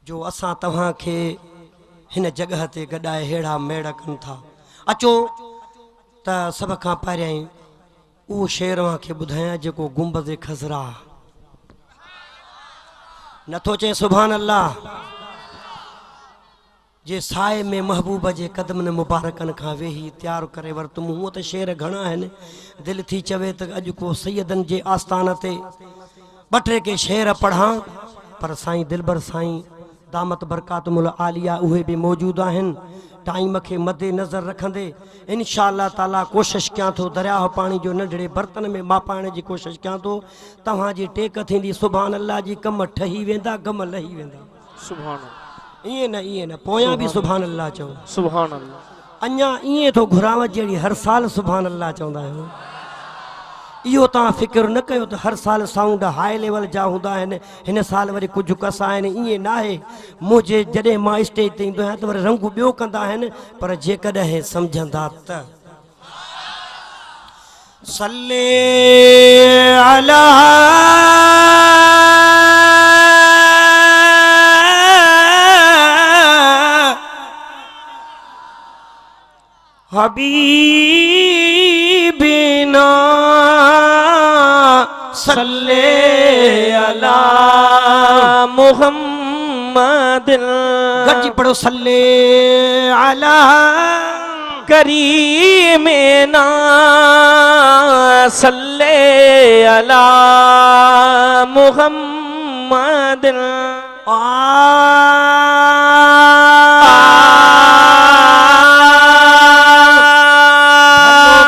जो असां तव्हां खे हिन जगह ते गॾाए हेड़ा मेड़ कनि था। अचो त सभ खां पहिरियां उहो शेर खे ॿुधायां जेको गुंबद खज़रा नथो चए सुभान अल्लाह जे साए में महबूब जे कदमनि मुबारकनि खां वेही तैयार करे वरितुमि। हूअं त शेर घणा आहिनि, दिलि थी चवे त अॼु को सैयदनि जे आस्थान ते ॿ टे के शेर पढ़ां, पर साईं दिलबर साईं दामत बरकातुल आलिया उहे बि मौजूद आहिनि। टाइम खे मदे नज़र रखंदे इंशा अल्लाह ताला कोशिश कयां थो दरियाह पाणी जो नंढड़े बर्तन में मापाइण जी कोशिश कयां थो। तव्हांजी टेक थींदी सुभान अल्लाह जी, कम ठही वेंदा, गम लही वेंदा। सुभान अल्लाह। ईअं न पोयां बि सुभान अल्लाह चओ। सुभान अल्लाह। अञा ईअं थो घुराव जहिड़ी हर साल सुभान अल्लाह चवंदा आहियो। इहो तव्हां फिक्र न कयो त हर साल साउंड हाई लेवल जा हूंदा आहिनि, हिन साल वरी कुझु कसा आहिनि, ईअं न आहे। मुंहिंजे जॾहिं मां स्टेज ते ईंदो आहियां त वरी रंग ॿियो कंदा आहिनि, पर जेकॾहिं सम्झंदा त सल्ले अला हबीबिना सल्ले अला मुहम्मद। गड्डी पढ़ो सल्ले अला करीमेना सल्ले अला मुहम्मद।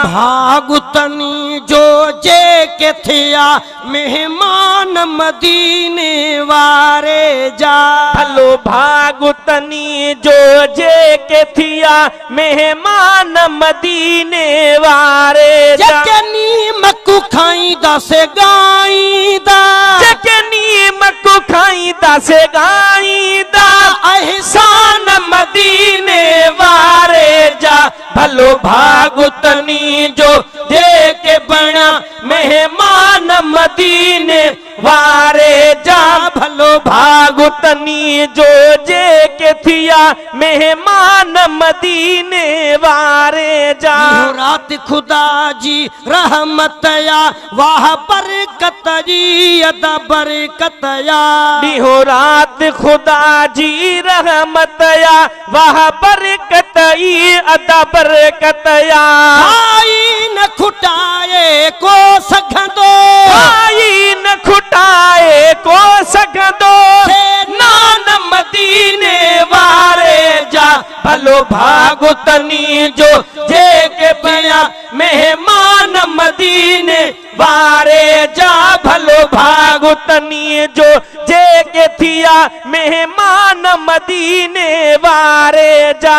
भागुतनी जो जे के थिया मेहमान मदीने वारे जा। भलो भागुतनी जो जे के थिया मेहमान मदीने वारे जा। जकनी मक्कू खाईंदा से गाईंदा, जकनी मक्कू खाईंदा से गाईंदा, एहसान मदीने वारे जा। भलो भागुतनी जो जे के बना मेहमान मदीने वारे जा। भलो भागुतनी जो जे के थिया मेहमान मदीने वारे जा। रात खुदा जी रहमत या वाह बरकत जी अदा बरकत या। ॾींहो रात खुदा जी रहमत या वाह बरकत ई अदा बरकत या। आई न खुटाए को सघंदो, आई न खुटाए को सघंदो, नान मदीने वारे जा। भलो भागुतनी जो जे के पिया मेहमान मदीने वारे जा। भलो भागुतनी जो जे के थिया मेहमान मदीने वारे जा।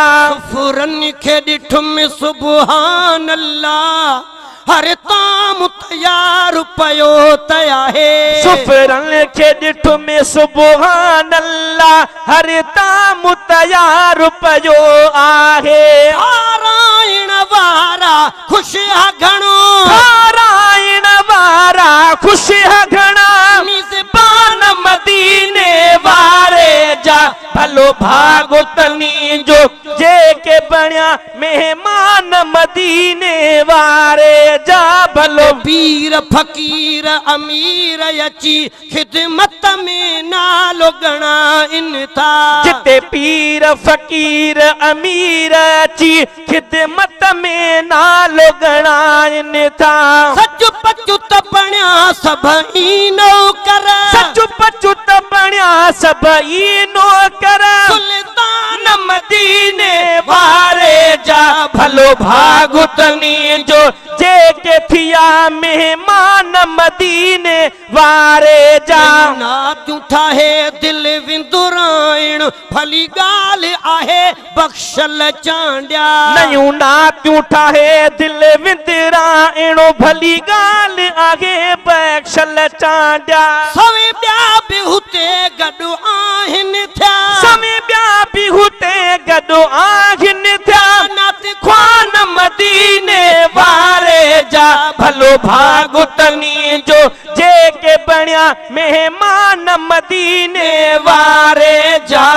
फुरन खे ॾिठुम सुभान अल्लाह हर ताम तयार पयो तया है। सुफरन के ॾिठु में सुभान अल्लाह हर ताम तयार पयो आहे। नारायण वारा खुश घणो, नारायण वारा खुश घणा, मिज़बान मदीने वारे जा। भलो भागुतनी जो जे के बणिया मेहमान मदीने वारे जा। भलो पीर फकीर अमीर अची खिदमत में नालो गणाइन था। जिते पीर फकीर अमीर अची खिदमत में नालो गणाइन था। सचु पचु त बणिया सभई नौकर, सचु पचु त बणिया सभई नौकर, सुल्तान मदीने वारे जा। भलो भागुतनी जो जे के थिया मेहमान मदीने वारे जा। ना तूं ठाहे दिल विंदुराइण भली ॻाल्हि आहे बख़्शल चांडिया। नयूं ना तूं ठाहे दिल विंदुराइण भली ॻाल्हि आहे बख़्शल चांडिया। सवे ॿिया बि हुते गॾु आहिनि थिया, सवे ॿिया बि हुते गॾु आहिनि थिया। नात ख्वान मदीने वारे जा। भलो भागुतनी जो जे के बणिया मेहमान मदीने वारे जा।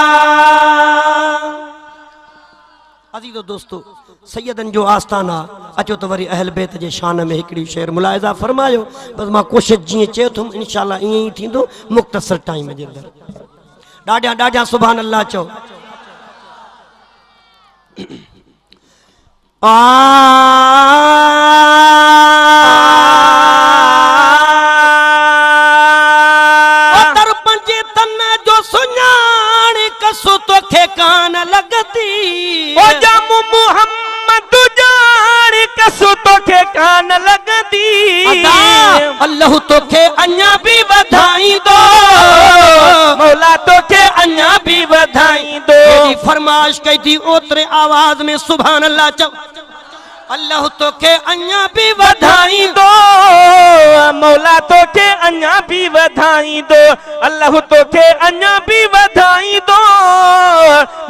अजीजो दोस्तों, सैयदन जो आस्थाना अचो तो वरी अहल बैत जे शान में हिकड़ी शेर मुलाहिज़ा फरमायो। बस मां कोशिश जीअं चयो थुम इंशाअल्लाह ईअं ई थींदो मुख़्तसर टाइम जे अंदरि। ॾाढा ॾाढा सुभान अल्लाह चओ। पंजे तन जो सुञाण कसु तोखे कान लगती। ओ जामू मुहम्मद जान कसु तोखे कान लगती। अल्लाह तोखे अञा भी वधाई दो, मौला तोखे अञा भी वधाई दो। फरमाइश कई थी ओतरे आवाज में सुभान अल्लाह चओ। अल्लाह तोखे अञा भी वधाई दो, मौला तोखे अञा भी वधाई दो। अल्लाह तोखे अञा भी वधाई दो,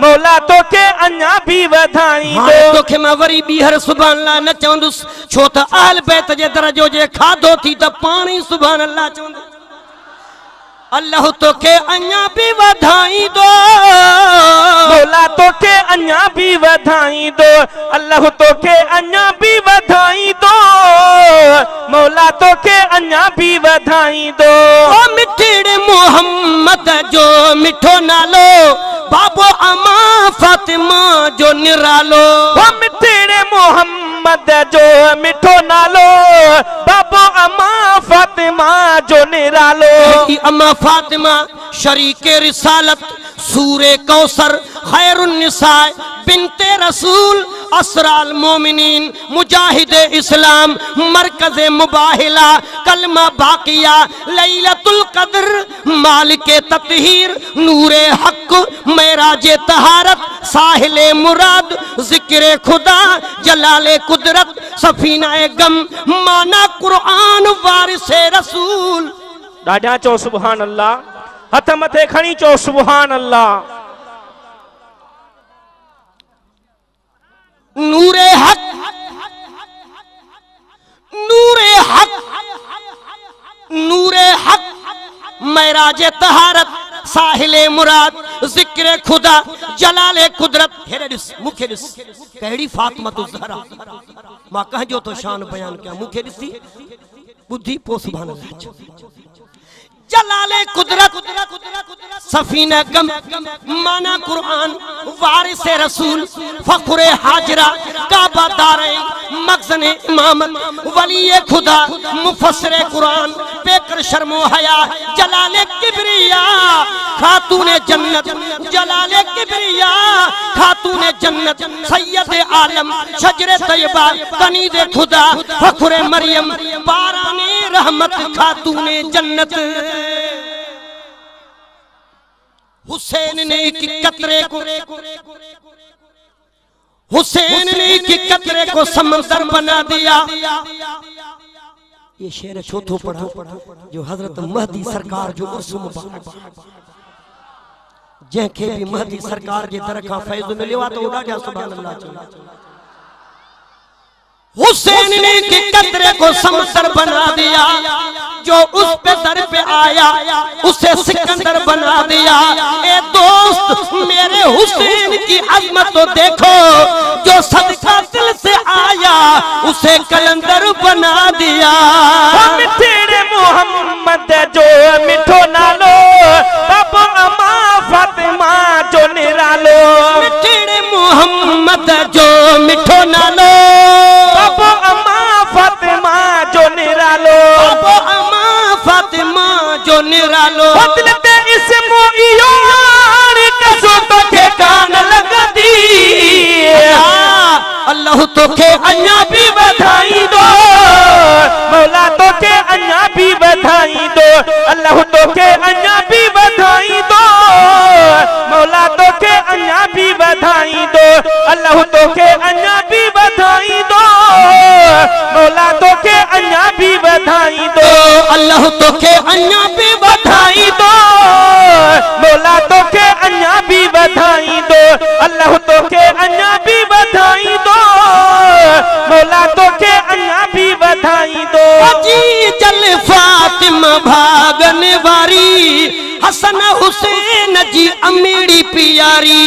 मौला तोखे अञा भी वधाई दो। तोखे मां वरी ॿीहर सुभान अल्लाह न चवंदुसि, छो त अहल बैत जे दरजो जे खाधो थी त पाणी सुभान अल्लाह चवंदो। अल्लाह तोखे अञा भी वधाई दो, मौला तोखे अञा भी वधाई दो। अल्लाह तोखे अञा भी वधाई दो, मौला तोखे अञा भी वधाई दो। ओ मिठड़े मोहम्मद जो मिठो नालो, बाबो अमा फातिमा जो निरालो। ओ मिठड़े मोहम्मद जो मिठो नालो, बाबो अमा फातिमा जो निरालो। अमा फातिमा शरीके रिसालत, सूरे कौसर, खैरुन निसाए, बिनते रसूल, असराल मोमिनीन, मुजाहिदे इस्लाम, मरकज़े मुबाहिला, कलमा बाकिया, लैलतुल कद्र, मालिके ततहीर, नूरे हक, मेराजे तहारत, साहिले मुराद, जिक्रे खुदा, जलाले कुदरत, सफीनाए गम, माना कुरान, वारिसे रसूल। ॾाढा चओ सुभान अल्लाह, हथ मथे खणी चओ सुभान अल्लाह। नूरे हक, नूरे हक, नूरे हक, मेराजे तहारत, साहिले मुराद, जिक्रे खुदा, जलाले कुदरत। हेरे ॾिस, मूंखे ॾिस, कहिड़ी फातिमतु ज़हरा। मां कंहिंजो तो शान बयान कयां, मूंखे ॾिसी ॿुधी पोइ सुभान अल्लाह। जलाले कुदरत, सफीना गम, माना कुरान, वारिसे रसूल, फखरे हाजरा, काबा दारे, मखज़ने इमामत, वलीए खुदा, मुफस्सिरे कुरान, बेकर शर्मो हया, जलाले किबरिया, खातूने जन्नत, जलाले किबरिया, खातूने जन्नत, सैयदे आलम, शजरे तैयबा, कनीदे खुदा, फखरे मरियम, बाराने रहमत, खातूने जन्नत। हुसैन ने एक कतरे को, हुसैन ने एक कतरे को समंदर बना दिया। ये शेर चौथो पढ़ा जो हजरत महदी सरकार जो उर्स मुबारक, जंहिंखे भी महदी सरकार जे दर खां फैज़ मिलियो आहे त उहो ॾाढा सुभान अल्लाह चवंदा। हुसैन ने एक कतरे को समंदर बना दिया, जो उस पे दर पे आया उसे सिकंदर बना दिया। ए दोस्त मेरे हुसैन की अजमत तो देखो, जो सदका दिल से आया उसे कलंदर बना दिया। मिठड़े मोहम्मद जो मिठो नालो, बाबो अमा फातिमा जो निरालो। मिठड़े मोहम्मद जो मिठो नालो, बाबो अमा फातिमा जो निरालो। बाबो अमा फातिमा जो निरालो। बदलते इसमो यार कसो तोखे कान लगदी। अल्लाह तोखे अञा भी वधाई दो, मौला तोखे अञा भी वधाई दो। अल्लाह तोखे अञा भी वधाई दो, मौला तोखे अञा भी वधाई दो। अल्लाह तोखे अञा भी वधाई दो, मौला तोखे अञा भी वधाई दो। अल्लाह तोखे अञा भी वधाई दो, मौला तोखे अञा भी वधाई दो। अल्लाह तोखे अञा भी वधाई दो, मौला तोखे अञा भी वधाई दो। जी जल फातिमा भागन हुसैन जी अमीड़ी प्यारी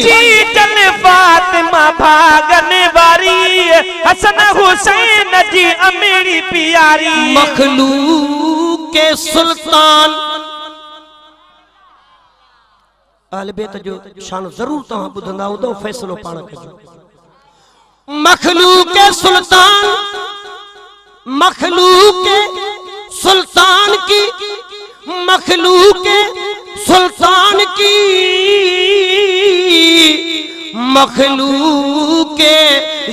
जी चल फातिमा भागन वारी हसन हुसैन जी अमीड़ी प्यारी मखलूक के सुल्तान अहले बैत जो शान जरूर तव्हां ॿुधंदा हूंदो फ़ैसिलो पाण कजो मखलूक के सुल्तान मखलूक के सुल्तान की मखलूक के सुल्तान की मखलूक के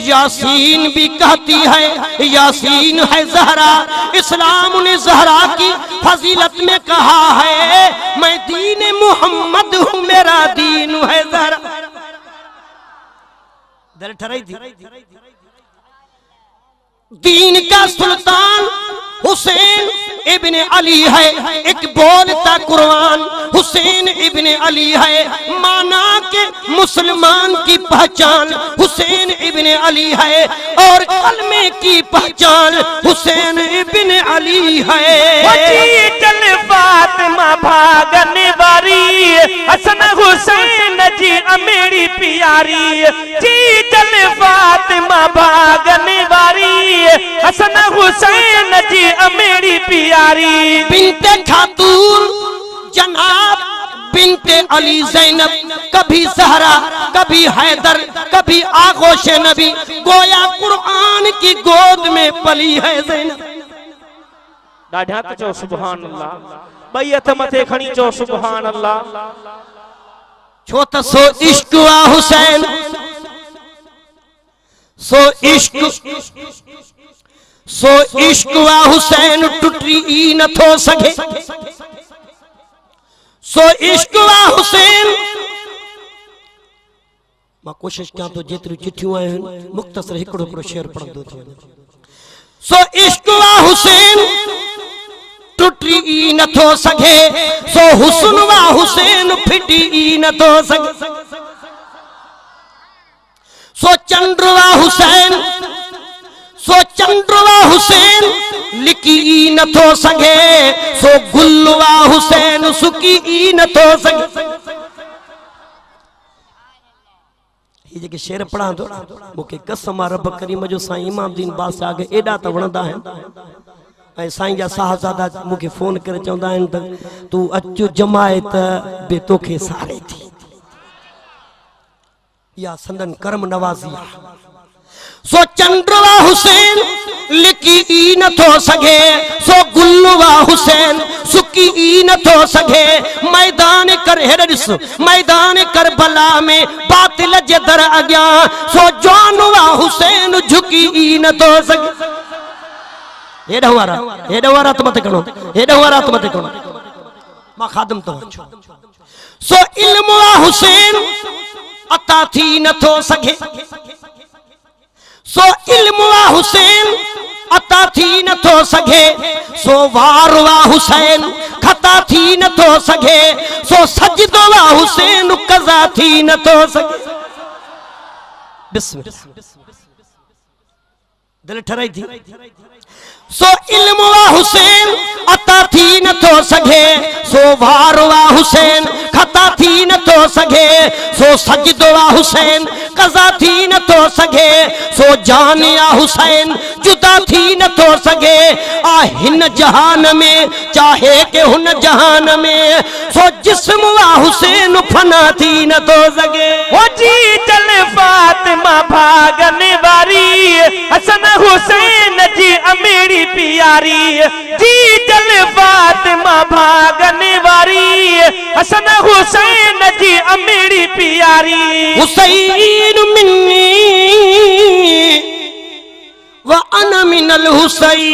यासीन भी कहती है यासीन है ज़हरा इस्लाम ने ज़हरा की फजीलत में कहा है मैं दीन मोहम्मद हूँ मेरा दीन है ज़हरा दर ठहराई थी दीन का सुल्तान हुसैन इब्ने अली है एक बोलता कुरान हुसैन इब्ने अली है माना के मुसलमान की पहचान हुसैन इब्ने अली है और कलमे की पहचान हुसैन इब्ने अली है चल फातिमा भागन वारी हसन हुसैन जी अमीड़ी प्यारी जी चल फातिमा भागन वारी हसन हुसैन जी अमीड़ी प्यारी बिनते खातून जनाब बिनते अली ज़ैनब कभी ज़हरा कभी हैदर कभी आगोश नबी गोया कुरान की गोद में पली है ज़ैनब ॾाढा त चओ सुभान अल्लाह ॿई हथ मथे खणी चओ सुभान अल्लाह छो त सो इश्क वा हुसैन सो इश्क वा हुसैन टुटी न थो सघे सो इश्क वा हुसैन मां कोशिश कयां तो जेतिरी चिठियूं आहिनि मुख़्तसर हिकिड़ो हिकिड़ो शेर पढ़ंदो थो वञे सो इश्क वा हुसैन टुटी न थो सघे सो हुस्न वा हुसैन फिटी न थो सघे सो चंद्रवा हुसैन सो चंद्रवा हुसैन लिकी न थो सघे सो गुलवा हुसैन सुकी न थो सघे ये जेके शेर पढ़ा तो मूंखे कसम आहे रब करीम जो साईं इमामदीन बादशाह के एॾा त वणंदा आहिनि ऐं साईं जा साहबजादा मूंखे फोन करे चवंदा आहिनि त तूं अचु जमायत बि तोखे सारे थी या संदन कर्म नवाज़ी सो चंद्रवा हुसैन लिकी न थो सघे सो गुलवा हुसैन सुकी न थो सघे मैदान कर हेर ॾिस मैदान करबला में बातिल जे दर अॻियां सो जवानवा हुसैन झुकी न थो सघे हेॾो वारा त मथे खणो हेॾो वारा त मथे खणो मां खादम तो सो इल्म वा हुसैन अता थी न थो सघे सो इल्म वा हुसैन अता थी न थो सघे सो वार वा हुसैन खता थी न थो सघे सो सजदो वा हुसैन कज़ा थी न थो सघे बिस्मिल्लाह दिल ठराई थी सो इल्म वा हुसैन अता थी न थो सघे सो वार वा हुसैन खता थी न थो सघे सो सजदो वा हुसैन कज़ा थी न थो सघे सो जान या हुसैन जुदा थी न थो सघे आ हिन जहान में चाहे के हुन जहान में सो जिस्म वा हुसैन फना थी न थो सघे ओ जी चल फातिमा भागन वारी हसन हुसैन जी अमीड़ी प्यारी जी चल फातिमा भागन वारी हसन हुसैन जी अमीड़ी प्यारी हुसैन मिन्नी व अना मिनल हुसैन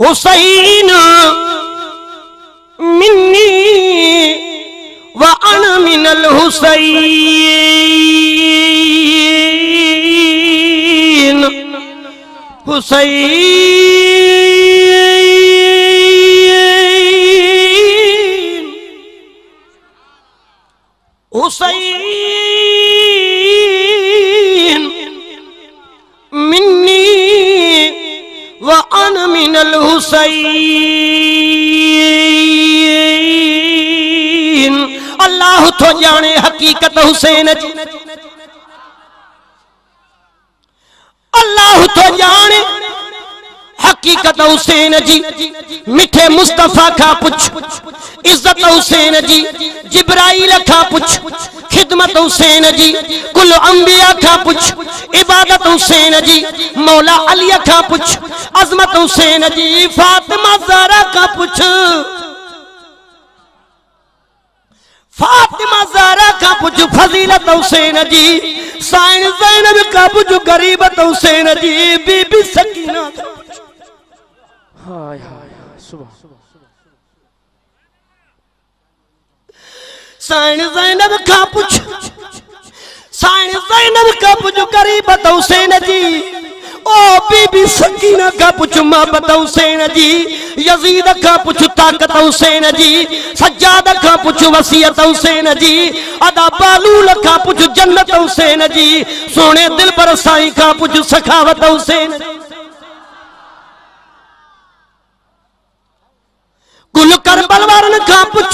हुसैन मिन्नी व अना मिनल हुसैन हुसैन हुसैन व अन मिनल हुसैन। अल्लाह तो जाने हकीकत हुसैन जी, अल्लाह तो जाने हकीकत हुसैन जी। मिठे मुस्तफा का पुछ इज्जत हुसैन जी, जिब्राइल का पुछ खिदमत हुसैन जी, कुल अंबिया का पुछ इबादत हुसैन जी, मौला अली का पुछ अजमत हुसैन जी, फातिमा ज़हरा का पुछ फातिमा ज़हरा का पुछ फजीलत हुसैन जी, साइन ज़ैनब का पुछ गरीबत हुसैन जी, बीबी सकीना का हाय हाय सुबह साइन ज़ैनब का पुछ साइन ज़ैनब का पुछ गरीबत हुसैन जी, ओ बीबी सकीना का पुछ मोहब्बत हुसैन जी, यजीद का पुछ ताकत हुसैन जी, सज्जाद का पुछ वसीयत हुसैन जी, अदा बालूल का पुछ जन्नत हुसैन जी, सोने दिल पर साईं का पुछ सखावत हुसैन जी, कुल करबल वारन का पुछ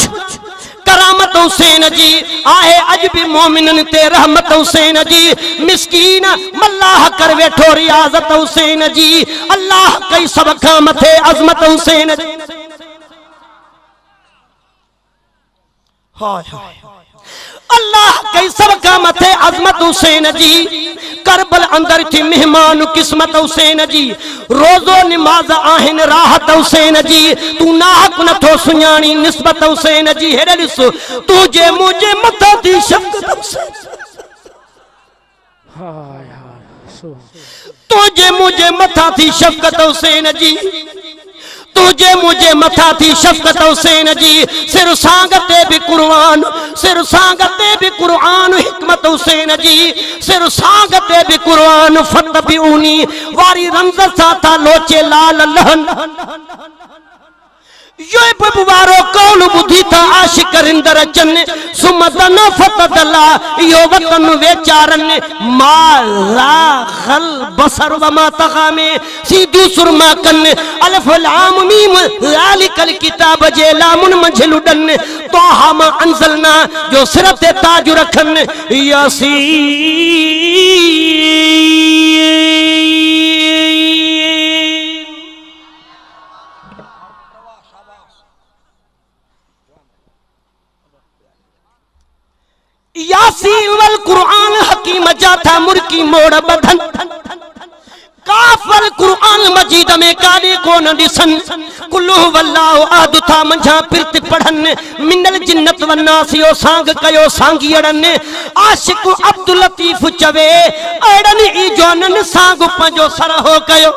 करामत हुसैन जी, आहे अज भी मोमिनन ते रहमत हुसैन जी, मिस्कीन मल्लाह कर वेठो रियाजत हुसैन जी, अल्लाह कई सब खा मथे अजमत हुसैन जी। हाय हाय अल्लाह कई सब का मथे अजमत हुसैन जी, करबल अंदर थी मेहमान किस्मत हुसैन जी, रोजो निमाज आहिन राहत हुसैन जी, तू नाहक न थो सुञाणी निस्बत हुसैन जी, हेरे ॾिस तुझे मुझे मथा थी शफ़क़त हुसैन, हाय हाय सुबह तुझे मुझे मथा थी शफ़क़त हुसैन जी, तुझे मुझे मथा थी शफ़क़त हुसैन जी, सिर सांगते भी कुर्बान, सिर सांगते भी कुर्आन हिकमत हुसैन जी, सिर सांगते भी कुर्आन फत भी ऊनी वारी रंज सा था लोचे लाल लहन, यो बुवारो कौन बुद्धि था आशिक रिंदर चन, सुमदन फतदला यो वतन वेचारन, माला खल बसर व मा तगा में सीधू सुरमा कन, अलिफ लाम मीम ज़ालिकल किताब जे लामुन मंझलुडन, तो हम अंजलना जो सिर ते ताज रखन, यासीन वल कुरआन हकीम जाथा मुर्की मोड़ बधन, काफल कुरआन मजीद में काने को न दिसन, कुल्लु वल्लाहु अहद था मंझा पिरत पढ़न, मिनल जिन्नत वन्नासियो सांग कयो सांगियड़न, आशिक अब्दुल लतीफ चवे अड़न ई जोनन सांग पंजो सर हो कयो,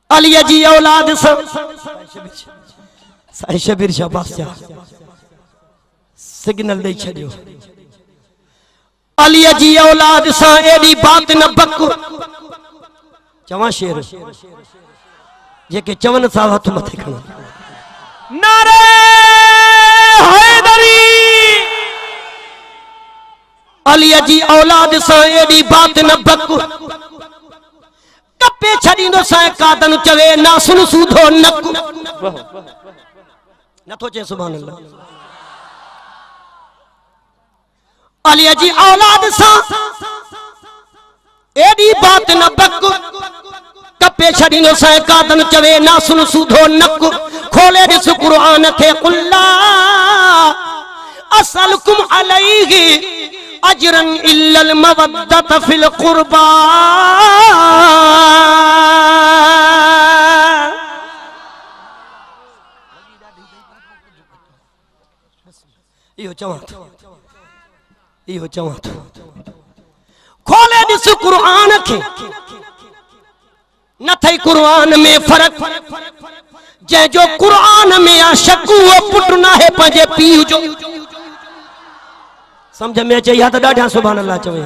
अली जी औलाद साईं शबीर शाबाश सिग्नल दे छड़ियो, अली जी औलाद सा एडी बात न बक, चवा शेर जेके चवन सा हथ मथे खण, नारे हैदरी, अली जी औलाद सा एडी बात न बक, कपे छड़ींदो सा कादन चवे ना सुन सूधो नक, नथो चे सुभान अल्लाह, अली जी औलाद सा एडी बात न बक, कपे छड़ींदो सा कादन चवे ना सुन सूधो नक, खोले ॾिस कुरआन खे कुल्ला असलकुम अलैहि अजरन इल्लल मवद्दत फिल कुर्बा, इहो चवां थो खोले ॾिस कुरआन खे, न थई कुरआन में फर्क, जंहिंजो कुरआन में आ शक उहो पुट न आहे पंहिंजे पीउ जो, समझ में अचे या त ॾाढा सुभान अल्लाह चवे,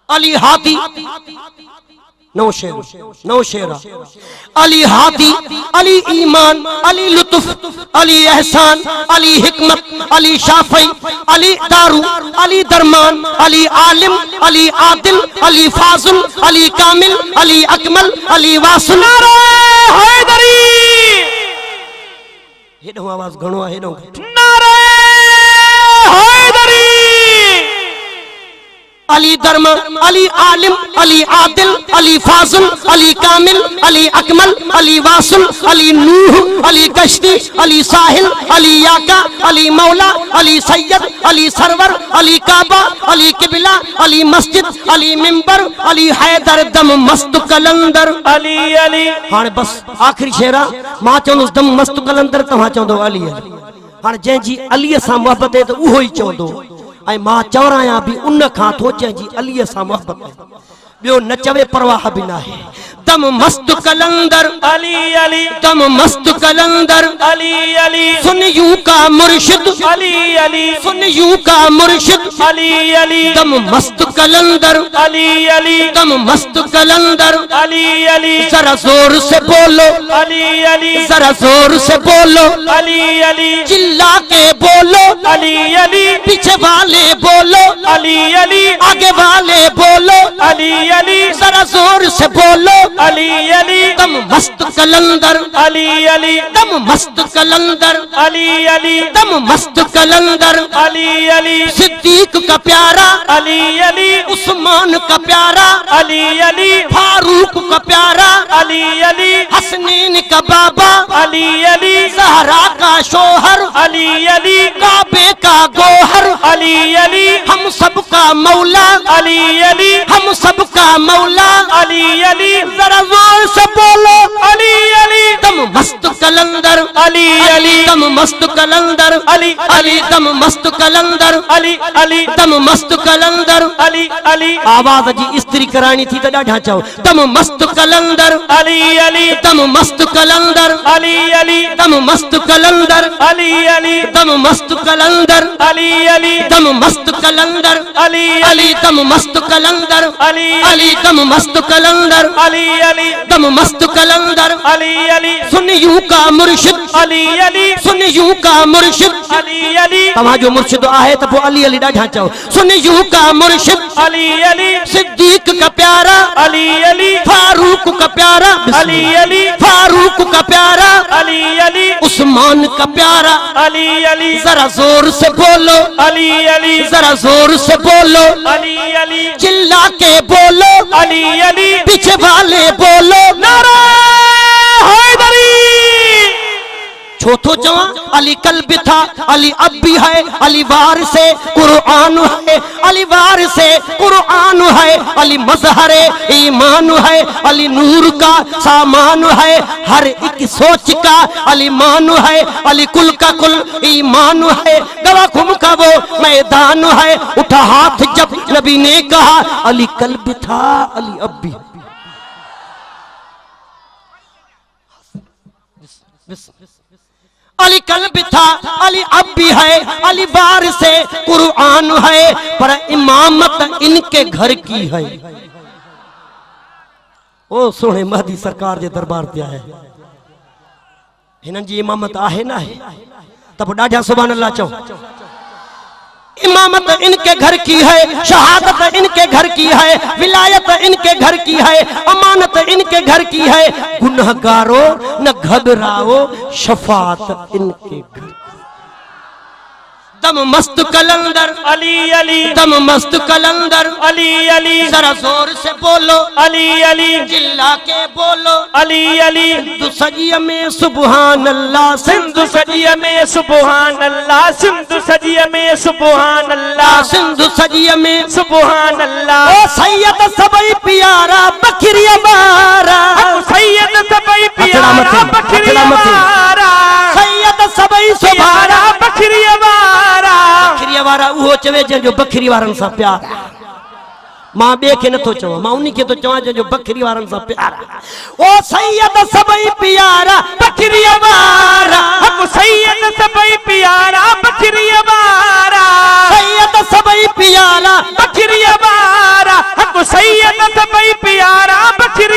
अली हाथी नौ शेरा अली हादी, अली ईमान, अली लुत्फ, अली एहसान, अली हिकमत, अली शाफी, अली दारू, अली दरमान, अली आलिम, अली आदिल, अली फाजुल, अली कामिल, अली अकमल, अली वासिल। हैदरी हेडो आवाज घणो आहे, हेडो नारे हैदरी। अली दरमान, अली आलिम, अली आदिल, अली फाजुल, अली कामिल, अली अकमल, अली वासिल, अली नूह, अली कश्ती, अली साहिल, अली याका, अली मौला, अली सैयद, अली सरवर, अली काबा, अली किबला, अली मस्जिद, अली मिंबर, अली हैदर दम मस्त कलंदर। अली अली हाँ बस आखिरी शेरा मां चवंदुसि दम मस्त कलंदर, तव्हां चवंदो अली अली। हाँ जंहिंजी अलीअ सां मोहबत आहे त उहो ई चवंदो, ऐं मां चवरायां बि उन खां थो जंहिंजी अलीअ सां मोहबत आहे, ॿियो न चवे परवाह बि न आहे। दम मस्त कलंदर अली अली, दम मस्त कलंदर अली अली, सुन यूं का मुर्शिद, अली अली, सुन यूं का मुर्शिद, अली अली, दम मस्त कलंदर, अली अली, दम मस्त कलंदर। अली अली, जरा जोर से बोलो, अली अली, जरा जोर से बोलो, अली अली, चिल्ला के बोलो, अली अली, पीछे वाले बोलो, अली अली, आगे वाले बोलो, अली अली, जरा जोर से बोलो, अली अली, दम मस्त कलंदर, अली अली, दम मस्त कलंदर, अली अली, दम मस्त कलंदर। अली अली, सिद्दीक का प्यारा, अली अली, उस्मान का प्यारा, अली अली, फारूक का प्यारा, अली अली, हसनैन का बाबा, अली अली, ज़हरा का शोहर, अली अली, काबे का गोहर, अली अली, हम सबका मौला, अली अली, हम सबका मौला। अली अली, जरा जोर से बोलो, अली अली, दम मस्त कलंदर, अली अली, दम मस्त कलंदर, अली अली दम मस्त कलंदर, अली अली, दम मस्त कलंदर। अली अली, आवाज जी इस्त्री करानी थी तो ॾाढा चओ, दम मस्त कलंदर, अली अली, दम मस्त कलंदर, अली अली, दम मस्त कलंदर, अली अली, दम मस्त कलंदर, अली अली, दम मस्त कलंदर, अली अली दम मस्त कलंदर, अली अली दम मस्त कलंदर, अली अली, दम मस्त कलंदर। अली अली, सुन यूं का मुर्शिद, अली अली, सुन यूं का मुर्शिद। अली अली, तव्हांजो मुर्शिद आहे त पोइ अली अली ॾाढा चओ। सुन यूं का मुर्शिद, अली अली, सिद्दीक का प्यारा, अली अली, फारूक का प्यारा, अली अली, फारूक का प्यारा, अली अली, उस्मान का प्यारा। अली अली, जरा जोर से बोलो, अली अली, जरा जोर से बोलो, अली अली, चिल्ला के बोलो, अली अली, पीछे वाले बोलो। नारे हैदरी। छो तो चवा अली कल भी था, अली अब भी है, अली वार से कुरान है, अली वार से कुरान है, अली मजहरे ईमान है, अली नूर का सामान है, हर एक सोच का अली मान है, अली कुल का कुल ईमान है, गवा घुम का वो मैदान है। उठा हाथ जब नबी ने कहा, अली कल भी था, अली अब भी है। अली कल भी था, अली अब भी है, अली बार से कुरान है, पर इमामत इनके घर की है। ओ सोने महदी सरकार जे दरबार ते आया, हिनन जी इमामत आहे ना है, तब ॾाढा सुभान अल्लाह चओ। इमामत इनके घर की है, शहादत इनके घर की है, विलायत इनके घर की है, अमानत इनके घर की है। गुनहगारों न घबराओ, शफात इनके घर। दम मस्त कलंदर, अली अली, दम मस्त कलंदर, अली अली, जरा जोर से बोलो, अली अली, चिल्ला के बोलो। अली अली, सिंधु सजिया में सुबहान अल्लाह, सिंधु सजिया में सुबहान अल्लाह, सिंधु सजिया में सुबहान अल्लाह, सिंधु सजिया में सुबहान अल्लाह। ओ सैयद सबई प्यारा बकरिया बारा, सैयद सबई प्यारा बकरिया बारा, सैयद सबई प्यारा बकरिया बारा। बकरिया वारा उहो चवे जंहिंजो बकरी वारनि सां प्यार। मां ॿिए खे नथो चवां, मां उन्ही खे थो चवां जंहिंजो बकरी वारनि सां प्यार। ओ सैयद सबई प्यारा बकरिया वारा, सैयद सबई प्यारा बकरिया बारा, सैयद सबई प्यारा बकरिया बारा, सैयद सबई प्यारा बकरिया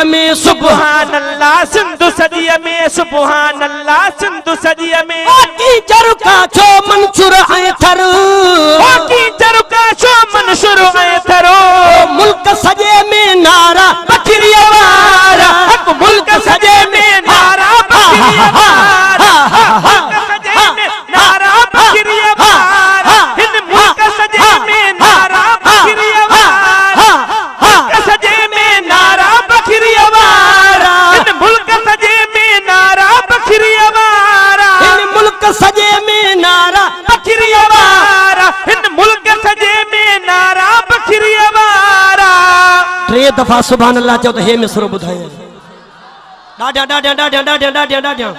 सदीअ में सुभान अल्लाह सिंधु सदीअ में सुभान अल्लाह सिंधु सदीअ में की जरुका छो मंसूर ऐं थर की जरुका छो मंसूर ऐं थरो मुल्क सजे में नारा बकरी वारा मुल्क सजे में नारा बकरी वारा मुल्क सजे में नारा बकरी वारा हिन मुल्क सजे में नारा बकरी वारा मुल्क सजे में नारा बकरी वारा हिन मुल्क सजे में नारा बकरी वारा हिन मुल्क सजे में नारा बकरी वारा हिन मुल्क सजे में नारा बकरी वारा टे दफ़ा सुभान अल्लाह चओ त हे मिसरो ॿुधायां ॾाढा ॾाढा ॾाढा ॾाढा ॾाढा ॾाढा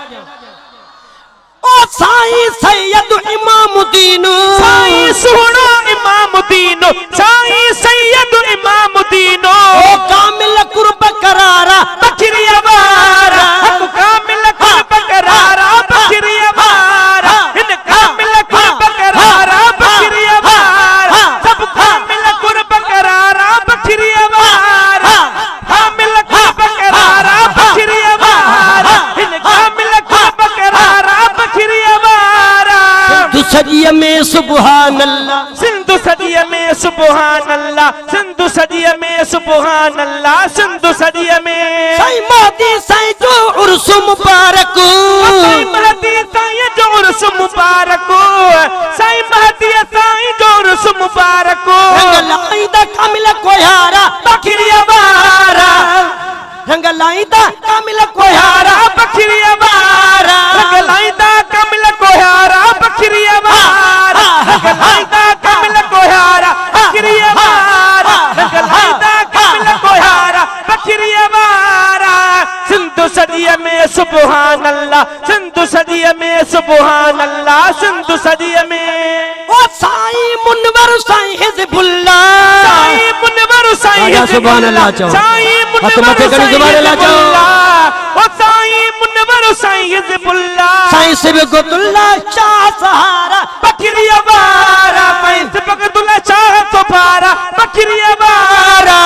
ओ साईं सैयद इमामुद्दीन साईं सुहिणो इमामुद्दीन साईं सैयद इमामुद्दीन ओ कामिल कुर्ब करारा बकरी वारा कामिल कुर्ब करारा बकरी वारा हिन कामिल कुर्ब करारा बकरी वारा सब कामिल कुर्ब करारा बकरी वारा कामिल कुर्ब करारा बकरी वारा हिन कामिल कुर्ब करारा बकरी वारा सिंधु सदीअ में सुभान अल्लाह सिंधु सदीअ में सुभान अल्लाह सिंधु सदीअ में सुभान अल्लाह सिंधु सदीअ में साईं महदी साईं जो उर्स मुबारक साईं महदी साईं जो उर्स मुबारक साईं महदी साईं जो उर्स मुबारक रंग लाईंदा कामिल कोहारा बकरी वारा रंग लाईंदा कामिल कोहारा बकरी वारा रंग लाईंदा कामिल कोहारा बकरी वारा रंग लाईंदा कामिल कोहारा बकरी वारा रंग लाईंदा कामिल कोहारा बकरी वारा सिंधु सदीअ में सुभान अल्लाह सिंधु सदीअ में सुभान अल्लाह सिंधु सदीअ में ओ साईं मुनवर साईं हिज़बुल्लाह साईं मुनवर साईं सुभान अल्लाह चओ साईं मुनवर ओ साईं मुनवर साईं हिज़बुल्लाह साईं सिबगतुल्लाह शाह सहारा बकरी वारा साईं सिबगतुल्लाह शाह सहारा बकरी वारा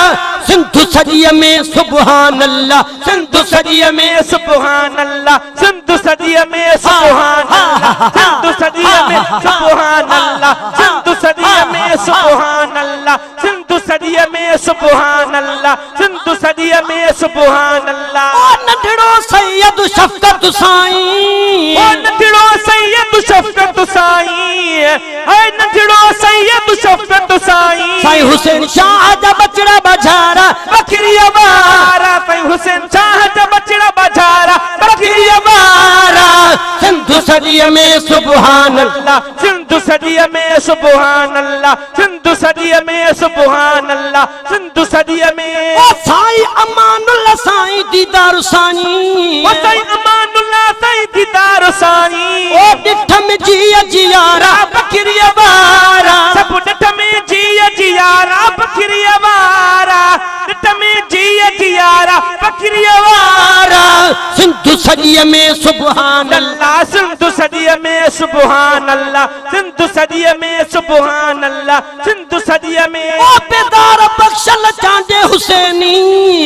सिंधु सदीअ में सुभान अल्लाह सिंधु सदीअ में सुभान अल्लाह सिंधु सदीअ में सुभान अल्लाह सिंधु सदीअ में सुभान अल्लाह सिंधु सदीअ में सुभान अल्लाह सिंधु सदीअ में सुभान अल्लाह सिंधु सदीअ में सुभान अल्लाह ओ नंढड़ो सैयद शफ़क़त साईं ओ नंढड़ो सैयद शफ़क़त साईं है नंढड़ो सैयद शफ़क़त साईं साईं हुसैन शाह जा बचड़ा बजारा बकरी वारा साईं हुसैन शाह जा बचड़ा बजारा बकरी वारा सिंधु सदीअ में सुभान अल्लाह सिंधु सदीअ में सुभान अल्लाह सिंधु सदीअ में सुभान अल्लाह सिंधु सदीअ में ओ साईं अमानुल्लाह साईं दीदार साईं ओ साईं अमानुल्लाह साईं दीदार साईं ओ डिठ में जिया जियारा बकरी वारा सब डिठ में जिया जियारा बकरी वारा डिठ में जिया जियारा बकरी वारा सिंधु सदीअ में सुभान अल्लाह सिंधु सदीअ में सुभान अल्लाह सिंधु सदीअ में सुभान अल्लाह सिंधु सदीअ में ओ बेदार बख्शल चांदे हुसैनी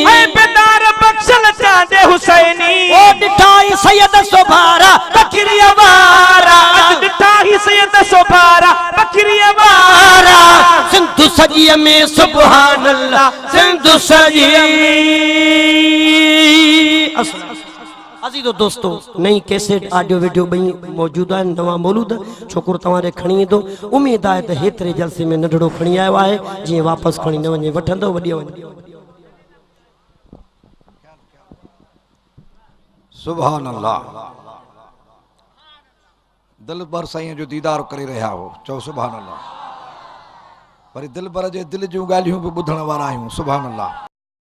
ऐ बेदार बख्शल चांदे हुसैनी ओ डिठाई सैयद सोभारा बकरी वारा डिठाई सैयद सोभारा बकरी वारा सिंधु सदीअ में सुभान अल्लाह सिंधु सदीअ अज़ीज़ो दोस्तों नई कैसेट ऑडियो वीडियो बई मौजूद है नवा मौलूद छोकरो तवारे खणी ईंदो उम्मीद है त हेतरे जलसे में नंढड़ो खणी आयो है जी वापस खणी न वने वठंदो वडियो वने सुभान अल्लाह दिल भर साईं जो दीदार करे रहा हो चो सुभान अल्लाह पर दिल भर जे दिल जूं ॻाल्हियूं भी ॿुधण वारा आहियूं सुभान अल्लाह।